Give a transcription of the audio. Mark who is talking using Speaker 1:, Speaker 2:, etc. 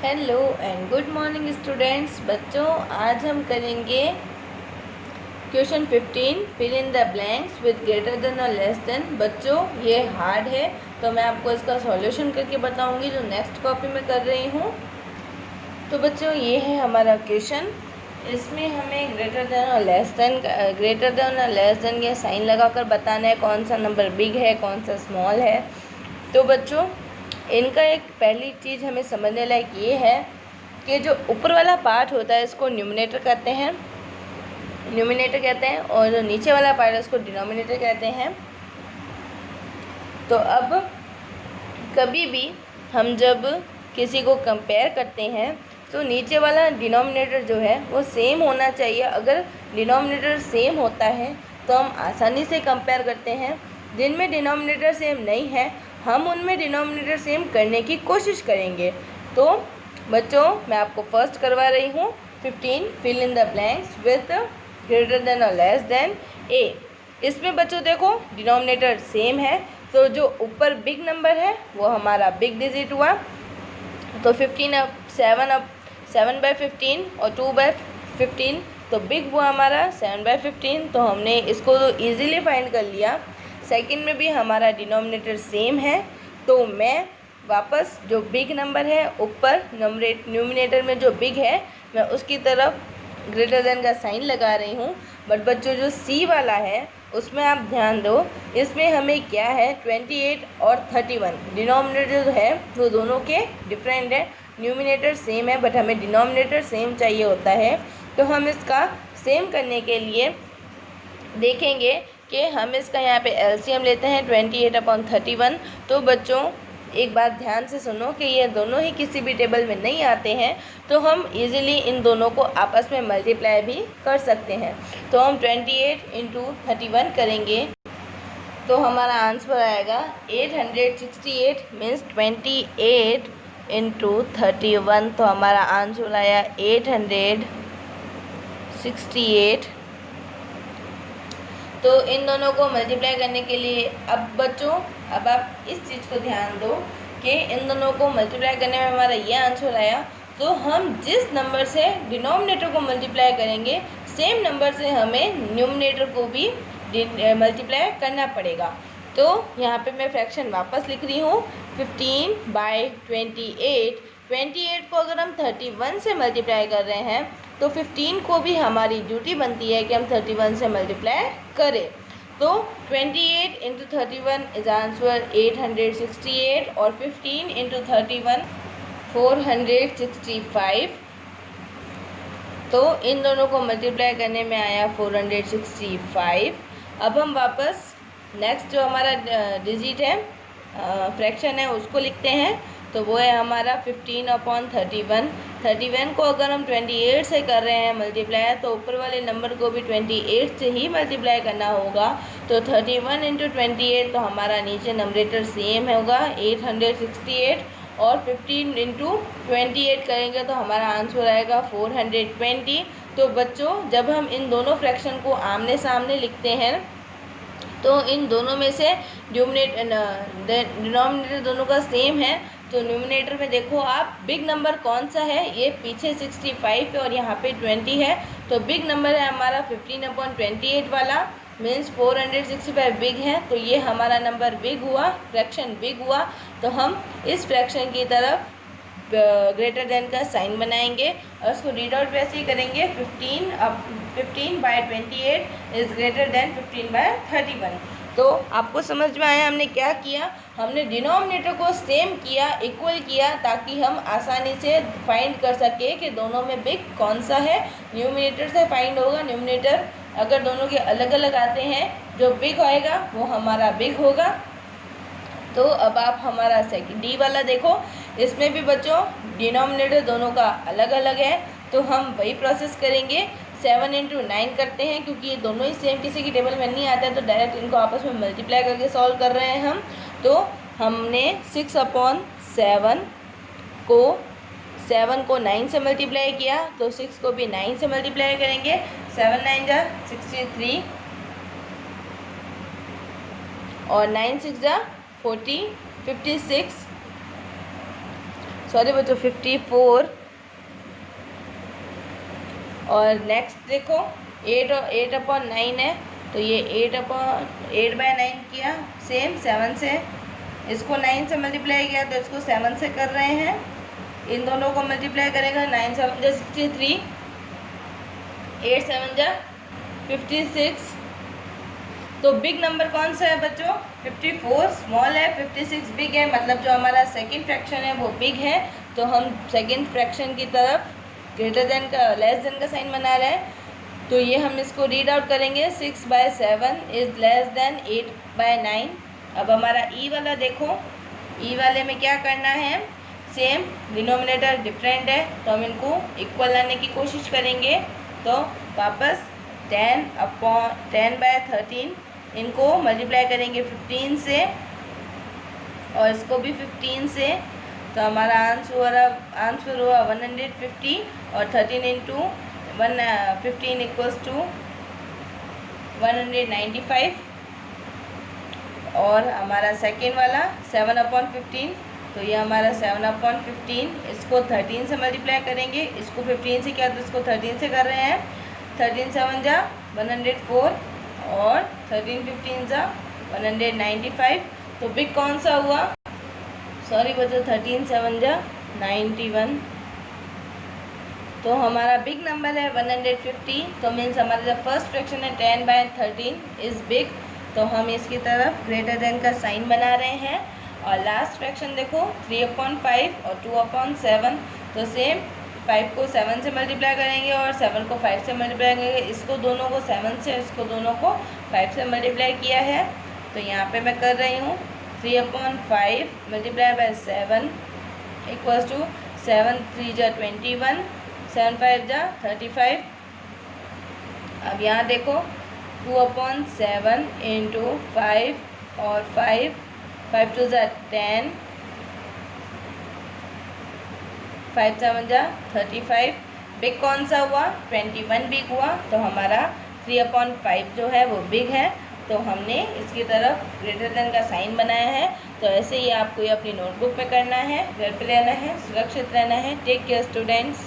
Speaker 1: Hello and good morning students. बच्चों, आज हम करेंगे question 15 fill in the blanks with greater than और लेस देन। बच्चों, ये हार्ड है तो मैं आपको इसका सॉल्यूशन करके बताऊंगी जो नेक्स्ट कॉपी में कर रही हूँ। तो बच्चों, ये है हमारा क्वेश्चन। इसमें हमें ग्रेटर देन और लेस देन के साइन लगाकर बताना है कौन सा नंबर बिग है कौन सा स्मॉल है। तो बच्चों, इनका एक पहली चीज़ हमें समझने लायक ये है कि जो ऊपर वाला पार्ट होता है इसको न्यूमिनेटर कहते हैं और जो नीचे वाला पार्ट है उसको डिनोमिनेटर कहते हैं। तो अब कभी भी हम जब किसी को कंपेयर करते हैं तो नीचे वाला डिनोमिनेटर जो है वो सेम होना चाहिए। अगर डिनोमिनेटर सेम होता है तो हम आसानी से कंपेयर करते हैं। जिनमें डिनोमिनेटर सेम नहीं है हम उनमें डिनोमिनेटर सेम करने की कोशिश करेंगे। तो बच्चों, मैं आपको फर्स्ट करवा रही हूँ 15 fill in the blanks with greater than और लेस देन ए। इसमें बच्चों देखो डिनोमिनेटर सेम है तो जो ऊपर बिग नंबर है वो हमारा बिग डिजिट हुआ। तो 7/15 और 2/15 तो बिग हुआ हमारा 7/15। तो हमने इसको तो ईज़िली फाइंड कर लिया। सेकंड में भी हमारा डिनोमिनेटर सेम है तो मैं वापस जो बिग नंबर है ऊपर न्यूमिनेटर में जो बिग है मैं उसकी तरफ ग्रेटर देन का साइन लगा रही हूँ। बट बच्चों, जो सी वाला है उसमें आप ध्यान दो, इसमें हमें क्या है 28 और 31 डिनोमिनेटर जो है वो दोनों के डिफरेंट है। न्यूमिनेटर सेम है बट हमें डिनोमिनेटर सेम चाहिए होता है। तो हम इसका सेम करने के लिए देखेंगे कि हम इसका यहाँ पे एलसीएम लेते हैं 28/31। तो बच्चों, एक बात ध्यान से सुनो कि ये दोनों ही किसी भी टेबल में नहीं आते हैं तो हम इजीली इन दोनों को आपस में मल्टीप्लाई भी कर सकते हैं। तो हम 28 × 31 करेंगे तो हमारा आंसर आएगा 868 मीन्स 28 × 31। तो हमारा आंसर आया 868। तो इन दोनों को मल्टीप्लाई करने के लिए अब बच्चों, अब आप इस चीज़ को ध्यान दो कि इन दोनों को मल्टीप्लाई करने में हमारा ये आंसर आया। तो हम जिस नंबर से डिनोमिनेटर को मल्टीप्लाई करेंगे सेम नंबर से हमें न्यूमिनेटर को भी मल्टीप्लाई करना पड़ेगा। तो यहाँ पे मैं फ्रैक्शन वापस लिख रही हूँ 15/28। 28 को अगर हम 31 से मल्टीप्लाई कर रहे हैं तो 15 को भी हमारी ड्यूटी बनती है कि हम 31 से मल्टीप्लाई करें। तो 28 × 31 इज आंसर 868 और 15 × 31 465। तो इन दोनों को मल्टीप्लाई करने में आया 465। अब हम वापस नेक्स्ट जो हमारा डिजिट है फ्रैक्शन है उसको लिखते हैं। तो वो है हमारा 15/31। 31 को अगर हम 28 से कर रहे हैं मल्टीप्लाई तो ऊपर वाले नंबर को भी 28 से ही मल्टीप्लाई करना होगा। तो 31 × 28 तो हमारा नीचे नंबरेटर सेम होगा 868 और 15 × 28 करेंगे तो हमारा आंसर आएगा 420। तो बच्चों, जब हम इन दोनों फ्रैक्शन को आमने सामने लिखते हैं तो इन दोनों में से डिनोमिनेटर दोनों का सेम है। तो न्यूमिनेटर में देखो आप बिग नंबर कौन सा है, ये पीछे 65 है और यहाँ पे 20 है। तो बिग नंबर है हमारा 15/28 वाला मीन्स 465 बिग है। तो ये हमारा नंबर बिग हुआ, फ्रैक्शन बिग हुआ। तो हम इस फ्रैक्शन की तरफ ग्रेटर देन का साइन बनाएंगे और उसको रीड आउट वैसे ही करेंगे 15/28 इज़ ग्रेटर देन 15/31। तो आपको समझ में आया हमने क्या किया? हमने डिनोमिनेटर को सेम किया, इक्वल किया, ताकि हम आसानी से फाइंड कर सके कि दोनों में बिग कौन सा है। न्यूमिनेटर से फाइंड होगा। न्यूमिनेटर अगर दोनों के अलग अलग आते हैं जो बिग आएगा वो हमारा बिग होगा। तो अब आप हमारा सेकंड डी वाला देखो, इसमें भी बच्चों डिनोमिनेटर दोनों का अलग अलग है। तो हम वही प्रोसेस करेंगे, 7 × 9 करते हैं क्योंकि ये दोनों ही सेम किसी की टेबल में नहीं आता है तो डायरेक्ट इनको आपस में मल्टीप्लाई करके सॉल्व कर रहे हैं हम। तो हमने 6/7 को 7 को 9 से मल्टीप्लाई किया तो 6 को भी 9 से मल्टीप्लाई करेंगे। 7 × 9 = 63 और 9 × 6 = 56। सॉरी बच्चों 54। और नेक्स्ट देखो 8/9 है, तो ये 8/9 किया सेम 7 से, इसको 9 से मल्टीप्लाई किया तो इसको 7 से कर रहे हैं। इन दोनों को मल्टीप्लाई करेगा 9 7 जा 63, 8 7 जा 56। तो बिग नंबर कौन सा है बच्चों? 54 स्मॉल है, 56 बिग है, मतलब जो हमारा सेकंड फ्रैक्शन है वो बिग है। तो हम सेकंड फ्रैक्शन की तरफ ग्रेटर देन का लेस देन का साइन बना रहे हैं। तो ये हम इसको रीड आउट करेंगे 6/7 इज़ लेस देन 8/9। अब हमारा ई वाला देखो, ई वाले में क्या करना है, सेम डिनोमिनेटर डिफरेंट है तो हम इनको इक्वल लाने की कोशिश करेंगे। तो वापस 10/13 इनको मल्टीप्लाई करेंगे 15 से और इसको भी 15 से। तो हमारा आंसर हुआ 150 और 13 इंटू 15 इक्वल्स टू 195। और हमारा सेकेंड वाला 7/15, तो ये हमारा 7/15, इसको 13 से मल्टीप्लाई करेंगे, इसको 15 से किया तो इसको 13 से कर रहे हैं। 13 7 जा 104 और 13 15 जा 195। तो बिग कौन सा हुआ? सॉरी बच्चों 13 7 जा 91। तो हमारा बिग नंबर है 150। तो मीन्स हमारा जो फर्स्ट फ्रैक्शन है 10/13 इज़ बिग, तो हम इसकी तरफ ग्रेटर देन का साइन बना रहे हैं। और लास्ट फ्रैक्शन देखो 3/5 और 2/7, तो सेम 5 को 7 से मल्टीप्लाई करेंगे और 7 को 5 से मल्टीप्लाई करेंगे। इसको दोनों को 7 से, इसको दोनों को 5 से मल्टीप्लाई किया है। तो यहाँ पे मैं कर रही हूँ 3/5 मल्टीप्लाई बाय 7 इक्वल्स टू 7 3 जा 21, 7 5 जा 35। अब यहाँ देखो 2/7 इंटू 5 और 5 2 जा 10, 5 7 जा 35। बिग कौन सा हुआ? 21 बिग हुआ। तो हमारा 3/5 जो है वो बिग है, तो हमने इसकी तरफ ग्रेटर देन का साइन बनाया है। तो ऐसे ही आपको ये अपनी नोटबुक पे करना है, घर पे रहना है, सुरक्षित रहना है। Take care students.